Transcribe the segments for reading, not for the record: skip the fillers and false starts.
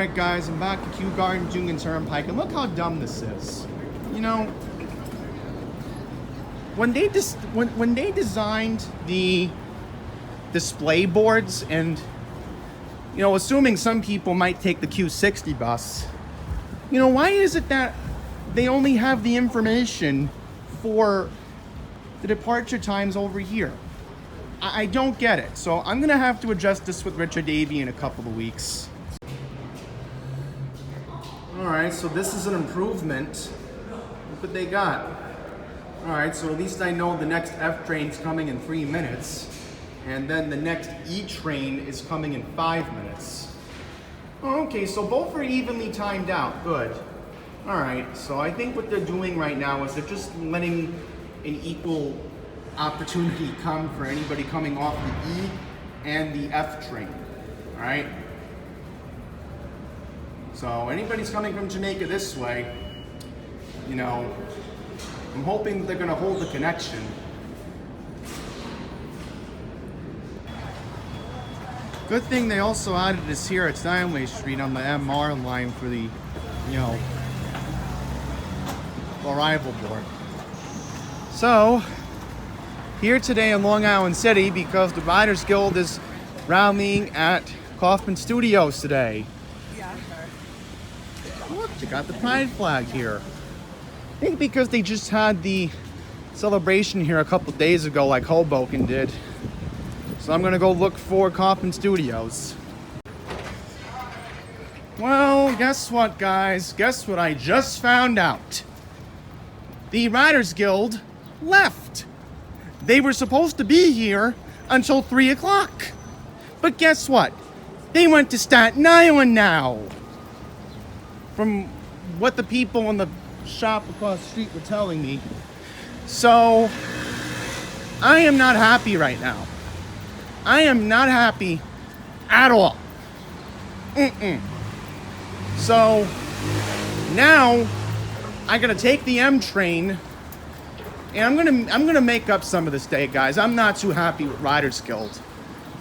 Alright guys, I'm back at Kew Gardens Union Turnpike, and look how dumb this is. You know, when they designed the display boards, and you know, assuming some people might take the Q60 bus, you know, why is it that they only have the information for the departure times over here? I don't get it. So I'm gonna have to adjust this with Richard Davey in a couple of weeks. Alright, so this is an improvement. Look what they got. Alright, so at least I know the next F train's coming in 3 minutes. And then the next E train is coming in 5 minutes. Oh, okay, so both are evenly timed out. Good. Alright, so I think what they're doing right now is they're just letting an equal opportunity come for anybody coming off the E and the F train. Alright? So anybody's coming from Jamaica this way, you know, I'm hoping that they're going to hold the connection. Good thing they also added this here at Steinway Street on the MR line for the, you know, arrival board. So, here today in Long Island City because the Writers Guild is rallying at Kaufman Studios today. Look, they got the pride flag here. I think because they just had the celebration here a couple days ago like Hoboken did. So I'm gonna go look for Kaufman Studios. Well, guess what, guys? Guess what I just found out? The Writers Guild left. They were supposed to be here until 3 o'clock. But guess what? They went to Staten Island now. From what the people in the shop across the street were telling me. So, I am not happy right now. I am not happy at all. So, now, I gotta take the M train, and I'm gonna make up some of this day, guys. I'm not too happy with Writers Guild.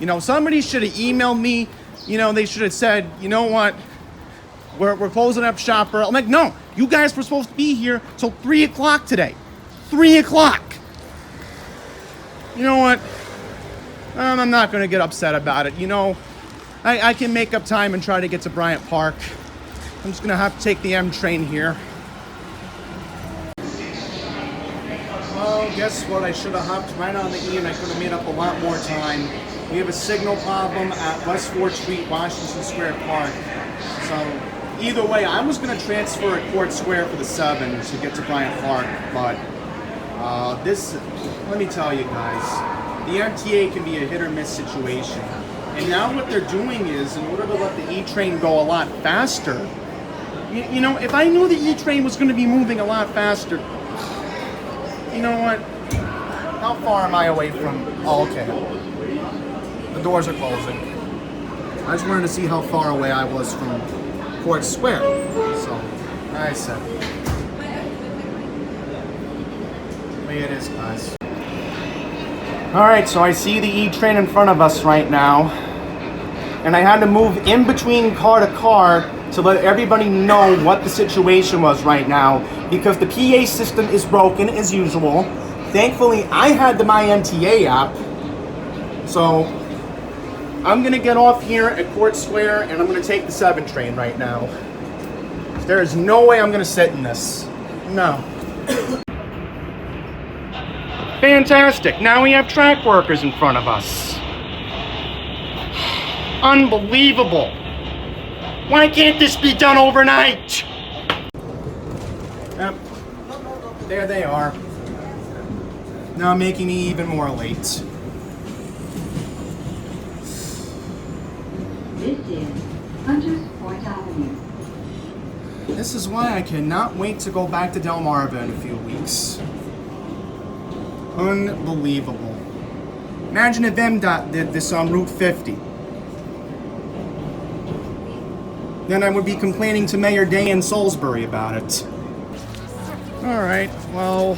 You know, somebody should have emailed me. You know, they should have said, you know what? We're closing up shop early. I'm like, no, you guys were supposed to be here till 3 o'clock today. 3 o'clock. You know what? I'm not going to get upset about it. You know, I can make up time and try to get to Bryant Park. I'm just going to have to take the M train here. Well, guess what? I should have hopped right on the E and I could have made up a lot more time. We have a signal problem at West 4th Street, Washington Square Park. So, either way, I was going to transfer at Court Square for the 7 to get to Bryant Park, but let me tell you guys, the MTA can be a hit or miss situation. And now what they're doing is, in order to let the E train go a lot faster, you know, if I knew the E train was going to be moving a lot faster, you know what? How far am I away from? Oh, okay. The doors are closing. I just wanted to see how far away I was from Court Square. So, I said, the way it is, guys. Alright, so I see the E train in front of us right now. And I had to move in between car to car to let everybody know what the situation was right now, because the PA system is broken as usual. Thankfully, I had the MyMTA app. So, I'm going to get off here at Court Square and I'm going to take the 7 train right now. There is no way I'm going to sit in this. No. Fantastic. Now we have track workers in front of us. Unbelievable. Why can't this be done overnight? Yep. There they are. Now making me even more late. This is Hunters Point Avenue. This is why I cannot wait to go back to Delmarva in a few weeks. Unbelievable. Imagine if MDOT did this on Route 50. Then I would be complaining to Mayor Day in Salisbury about it. Alright, well,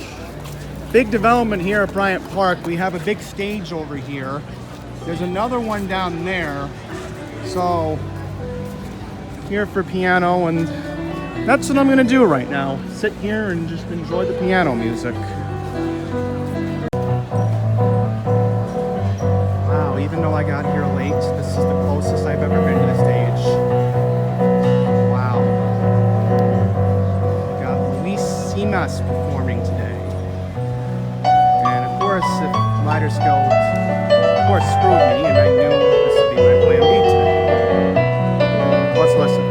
big development here at Bryant Park. We have a big stage over here. There's another one down there. So, here for piano, and that's what I'm gonna do right now. Sit here and just enjoy the piano music. Wow, even though I got here late, this is the closest I've ever been to the stage. Wow. We got Luis Simas performing today. And of course, if Writers Guild, of course, screwed me, and I knew this would be my plan B today. Let's listen.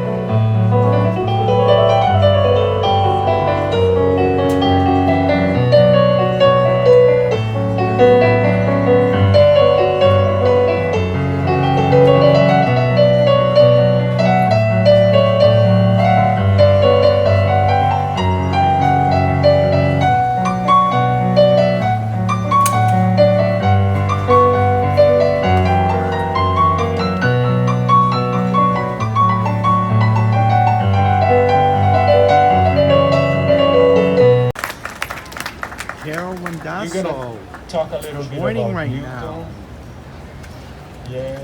Carol Wendasso Talk a little bit joining about right Newton. now. Yeah.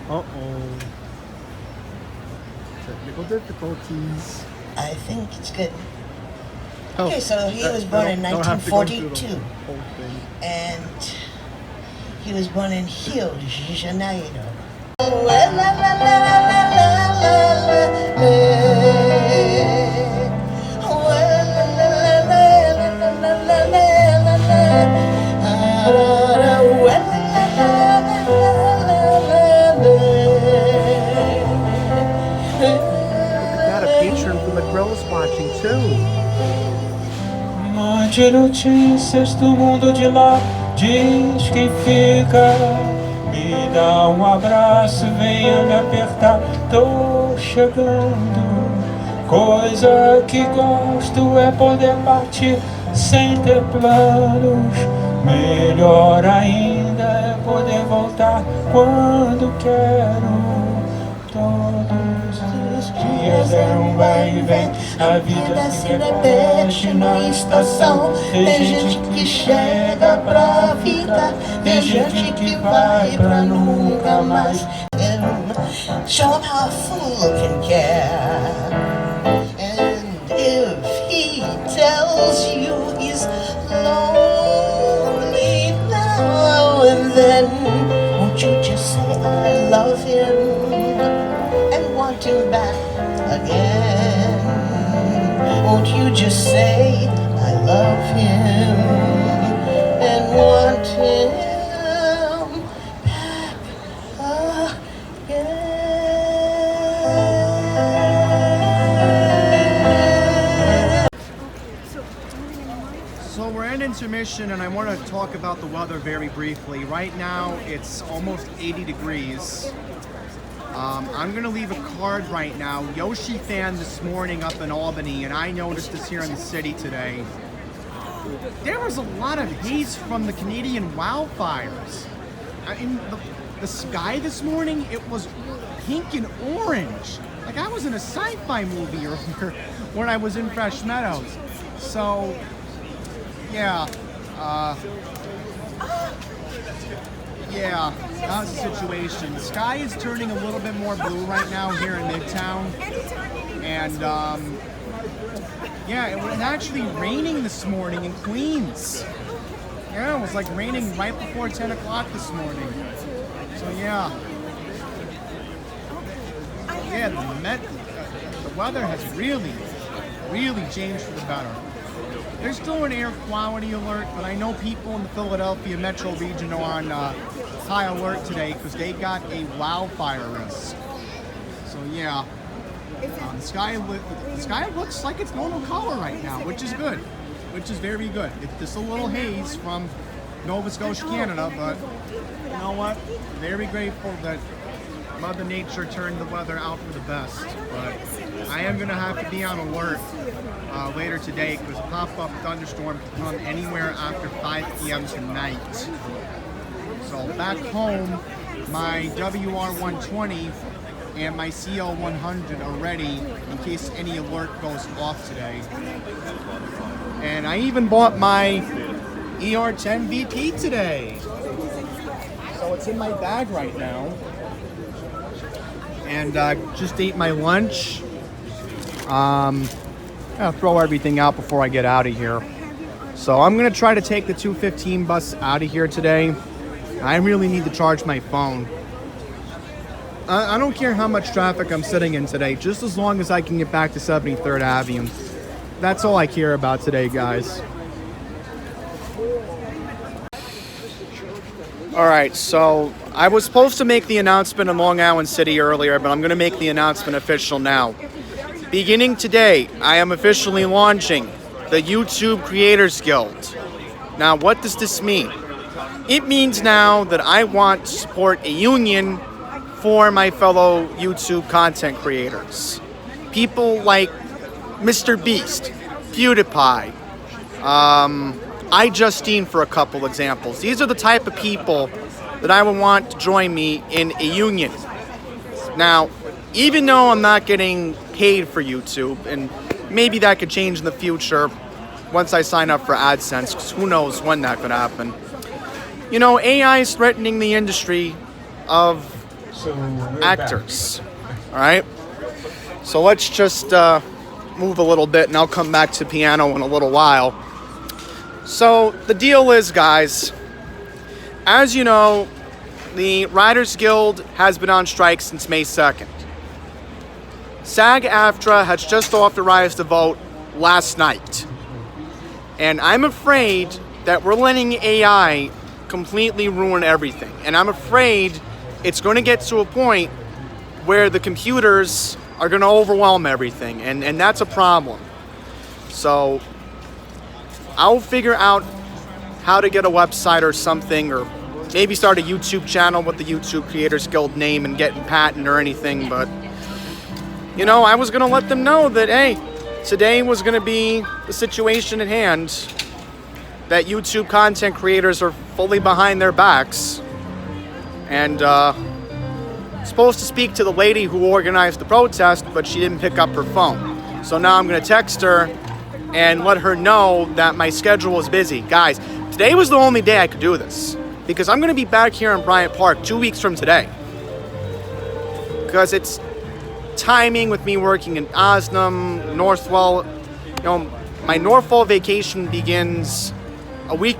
Uh-oh. Technical difficulties. I think it's good. Oh, Okay, so he was born in don't have to go through the 1942, whole thing. and he was born in Rio de Janeiro. Oh, la, la, la, la, la, la, la, oh, la, la, la, la, la, la, la, la, Got a patron from the Grills watching too. Mande notícias do mundo de lá, diz quem fica. Me dá um abraço, venha me apertar, tô chegando. Coisa que gosto é poder partir sem ter planos. Melhor ainda é poder voltar quando quero. Todos os dias é um vai e vem, a vida se repete na estação. Tem gente que chega pra ficar, tem gente que vai pra nunca mais. Show him how a fool can care. And if he tells you he's lonely now and then, won't you just say I love him and want him back again? Won't you just say I love him and want him back again? So we're in intermission, and I want to talk about the weather very briefly. Right now, it's almost 80 degrees. I'm going to leave a card right now. Yoshi fan this morning up in Albany, and I noticed this here in the city today. There was a lot of haze from the Canadian wildfires. In the sky this morning, it was pink and orange. Like I was in a sci-fi movie earlier when I was in Fresh Meadows. So, yeah. Yeah, that's the situation. The sky is turning a little bit more blue right now here in Midtown. And, yeah, it was actually raining this morning in Queens. Yeah, it was like raining right before 10 o'clock this morning. So, yeah. Yeah, the weather has really changed for the better. There's still an air quality alert, but I know people in the Philadelphia metro region are on high alert today because they got a wildfire risk. So yeah, the sky looks like it's normal color right now, which is good, which is very good. It's just a little haze from Nova Scotia, Canada, but you know what? Very grateful that Mother Nature turned the weather out for the best. But I am gonna have to be on alert later today because pop-up thunderstorms can come anywhere after 5 p.m. tonight. So back home, my WR120 and my CL100 are ready in case any alert goes off today. And I even bought my ER10 VP today. So So it's in my bag right now. And just ate my lunch. I'll throw everything out before I get out of here. So I'm gonna try to take the 2:15 bus out of here today. I really need to charge my phone. I don't care how much traffic I'm sitting in today, just as long as I can get back to 73rd Avenue. That's all I care about today, guys. All right, so I was supposed to make the announcement in Long Island City earlier, but I'm going to make the announcement official now. Beginning today, I am officially launching the YouTube Creators Guild. Now, what does this mean? It means now that I want to support a union for my fellow YouTube content creators. People like Mr. Beast, PewDiePie, iJustine for a couple examples. These are the type of people that I would want to join me in a union. Now, even though I'm not getting paid for YouTube, and maybe that could change in the future once I sign up for AdSense, because who knows when that could happen. You know, AI is threatening the industry of actors. All right? So let's just move a little bit, and I'll come back to piano in a little while. So the deal is, guys, as you know, the Writers Guild has been on strike since May 2nd. SAG-AFTRA has just authorized the vote last night. And I'm afraid that we're letting AI completely ruin everything. And I'm afraid it's going to get to a point where the computers are going to overwhelm everything. And that's a problem. So I'll figure out how to get a website or something, or maybe start a YouTube channel with the YouTube Creators Guild name and get a patent or anything. But, you know, I was going to let them know that, hey, today was going to be the situation at hand, that YouTube content creators are fully behind their backs. And supposed to speak to the lady who organized the protest, but she didn't pick up her phone. So now I'm going to text her and let her know that my schedule is busy. Guys, today was the only day I could do this, because I'm going to be back here in Bryant Park 2 weeks from today. Because it's timing with me working in Osnum, Northwell. You know, my Northwell vacation begins a week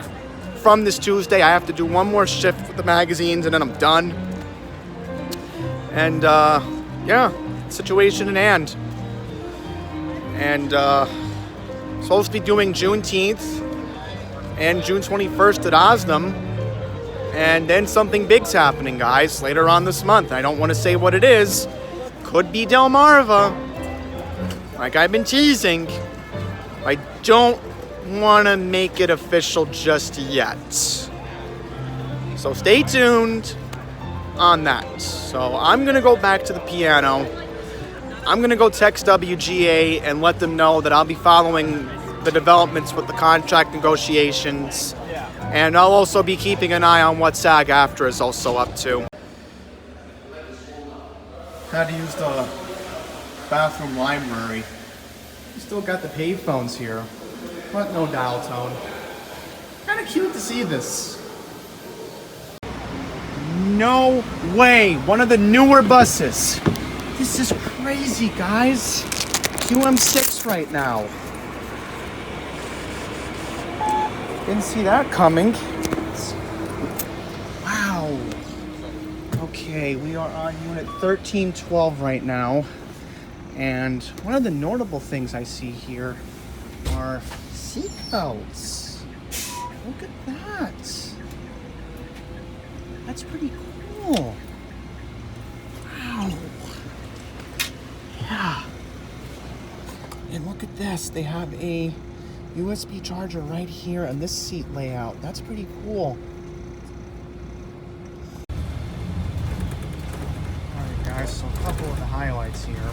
from this Tuesday. I have to do one more shift with the magazines and then I'm done. And yeah, situation in hand. And supposed to be doing Juneteenth and June 21st at Osnum. And then something big's happening, guys, later on this month. I don't want to say what it is. Could be Delmarva, like I've been teasing. I don't want to make it official just yet. So stay tuned on that. So I'm going to go back to the piano. I'm going to go text WGA and let them know that I'll be following the developments with the contract negotiations. And I'll also be keeping an eye on what SAG-AFTRA is also up to. Had to use the bathroom library. Still got the payphones here, but no dial tone. Kind of cute to see this. No way, one of the newer buses. This is crazy, guys. QM6 right now. Didn't see that coming. Wow. Okay, we are on unit 1312 right now. And one of the notable things I see here are seatbelts. Look at that. That's pretty cool. Wow. Yeah. And look at this. They have a USB charger right here on this seat layout. That's pretty cool. Alright guys, so a couple of the highlights here.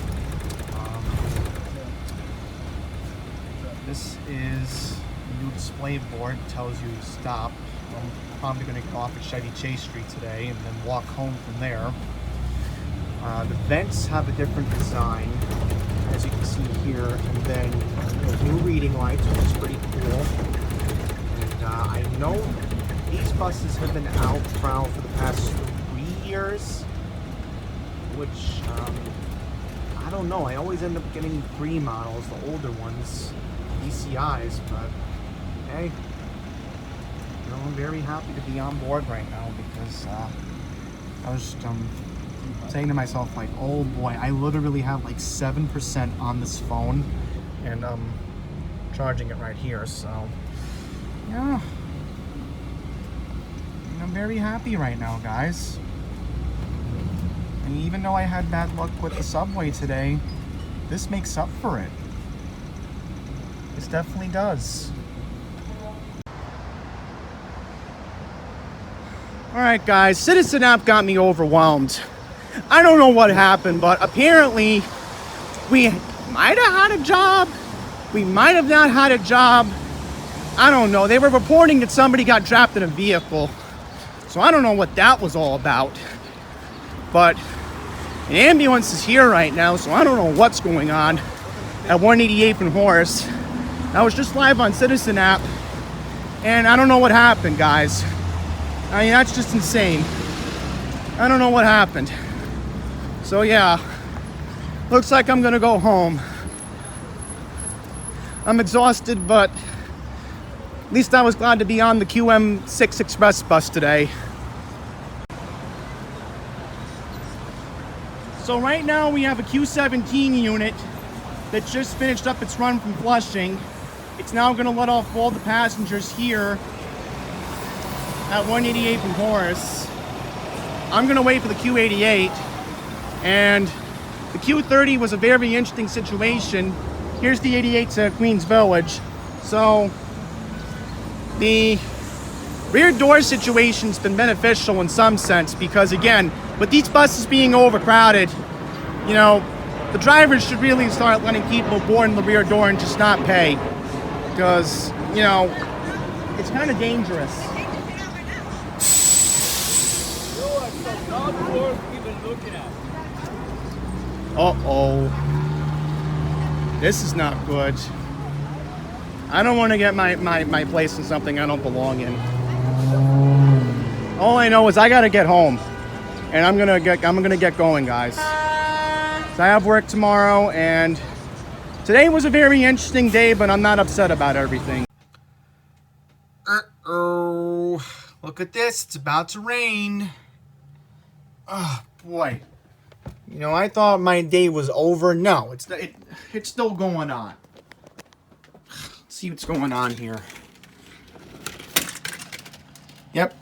This is a new display board. It tells you to stop. I'm probably going to go off at Chevy Chase Street today and then walk home from there. The vents have a different design, as you can see here, and then new reading lights, which is pretty cool. And I know these buses have been out for the past 3 years, which, I don't know. I always end up getting 3 models, the older ones, ECIs, but hey, you know, I'm very happy to be on board right now because I was just saying to myself, like, oh boy, I literally have like 7% on this phone, and charging it right here, so yeah, I'm very happy right now, guys. And even though I had bad luck with the subway today, this makes up for it. This definitely does. Alright guys, Citizen app got me overwhelmed. I don't know what happened, but apparently we might have had a job. We might have not had a job. I don't know. They were reporting that somebody got trapped in a vehicle. So I don't know what that was all about. But an ambulance is here right now, so I don't know what's going on at 188th and Horace. I was just live on Citizen app, and I don't know what happened, guys. I mean, that's just insane. I don't know what happened. So yeah, looks like I'm gonna go home. I'm exhausted, but at least I was glad to be on the QM6 Express bus today. So right now we have a Q17 unit that just finished up its run from Flushing. It's now going to let off all the passengers here at 188th and Horace. I'm going to wait for the Q88, and the Q30 was a very interesting situation. Here's the 88 to Queens Village. So the rear door situation's been beneficial in some sense because, again, with these buses being overcrowded, you know, the drivers should really start letting people board in the rear door and just not pay. Because, you know, it's kind of dangerous. Uh-oh. This is not good. I don't want to get my place in something I don't belong in. All I know is I gotta get home. And I'm gonna get going, guys. So I have work tomorrow, and today was a very interesting day, but I'm not upset about everything. Uh-oh. Look at this. It's about to rain. Oh, boy. You know, I thought my day was over. No, it's still going on. Let's see what's going on here. Yep.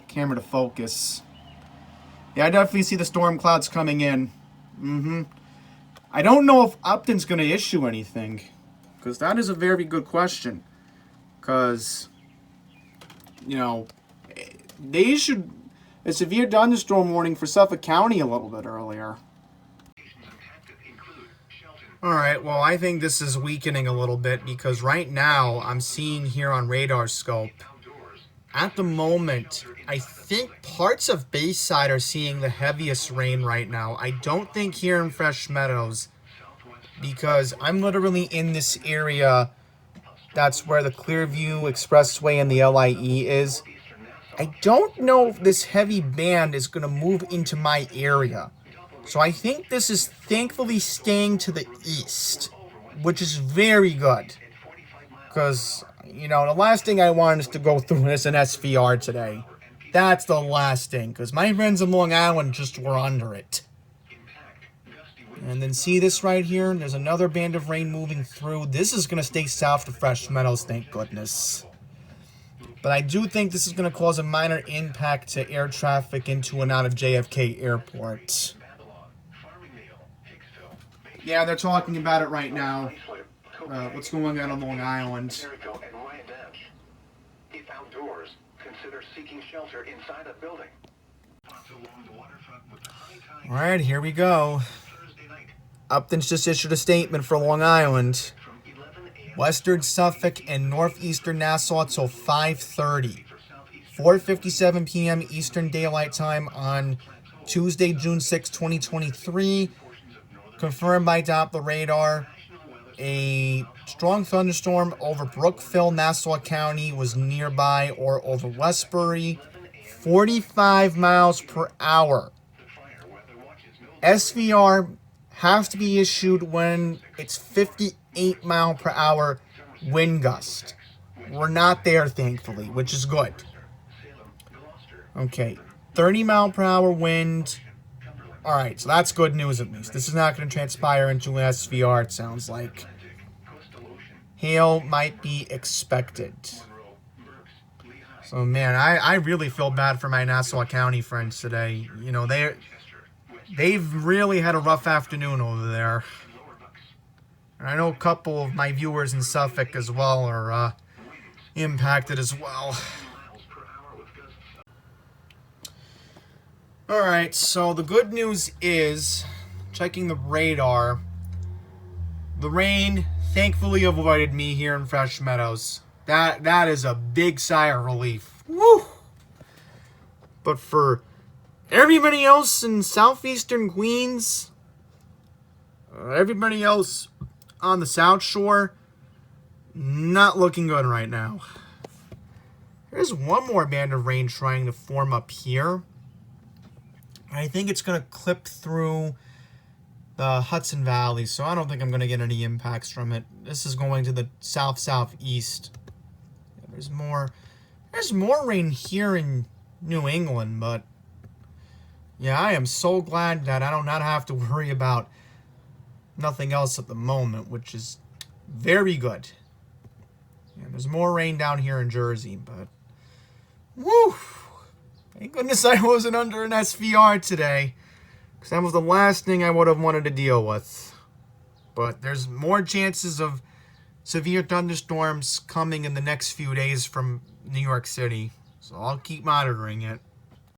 Camera to focus. Yeah, I definitely see the storm clouds coming in. I don't know if Upton's going to issue anything, because that is a very good question. Because, you know, they issued a severe thunderstorm warning for Suffolk County a little bit earlier. Alright, well, I think this is weakening a little bit, because right now I'm seeing here on radar scope, at the moment, I think parts of Bayside are seeing the heaviest rain right now. I don't think here in Fresh Meadows, because I'm literally in this area. That's where the Clearview Expressway and the LIE is. I don't know if this heavy band is going to move into my area. So I think this is thankfully staying to the east, which is very good. Because, you know, the last thing I want is to go through this in SVR today. That's the last thing, because my friends in Long Island just were under it. And then see this right here? There's another band of rain moving through. This is going to stay south of Fresh Meadows, thank goodness. But I do think this is going to cause a minor impact to air traffic into and out of JFK Airport. Yeah, they're talking about it right now. What's going on Long Island. If outdoors, consider seeking shelter inside a building. Alright, here we go. Upton's just issued a statement for Long Island. Western Suffolk and northeastern Nassau till 5:30. 4:57 p.m. Eastern Daylight Time on Tuesday, June 6, 2023. Confirmed by Doppler radar. a strong thunderstorm over Brookville, Nassau County was nearby, or over Westbury. 45 miles per hour. SVR has to be issued when it's 58 mile per hour wind gust. We're not there, thankfully, which is good. Okay, 30 mile per hour wind. Alright, so that's good news at least. This is not going to transpire into an SVR, it sounds like. Hail might be expected. So, man, I really feel bad for my Nassau County friends today. You know, they've really had a rough afternoon over there. And I know a couple of my viewers in Suffolk as well are impacted as well. Alright, so the good news is, checking the radar, the rain thankfully avoided me here in Fresh Meadows. That is a big sigh of relief. Woo! But for everybody else in southeastern Queens, everybody else on the South Shore, not looking good right now. There's one more band of rain trying to form up here. I think it's going to clip through the Hudson Valley, so I don't think I'm going to get any impacts from it. This is going to the south-southeast. There's more rain here in New England, but yeah, I am so glad that I do not have to worry about nothing else at the moment, which is very good. Yeah, there's more rain down here in Jersey, but woo! Thank goodness I wasn't under an SVR today, because that was the last thing I would have wanted to deal with. But there's more chances of severe thunderstorms coming in the next few days from New York City, so I'll keep monitoring it.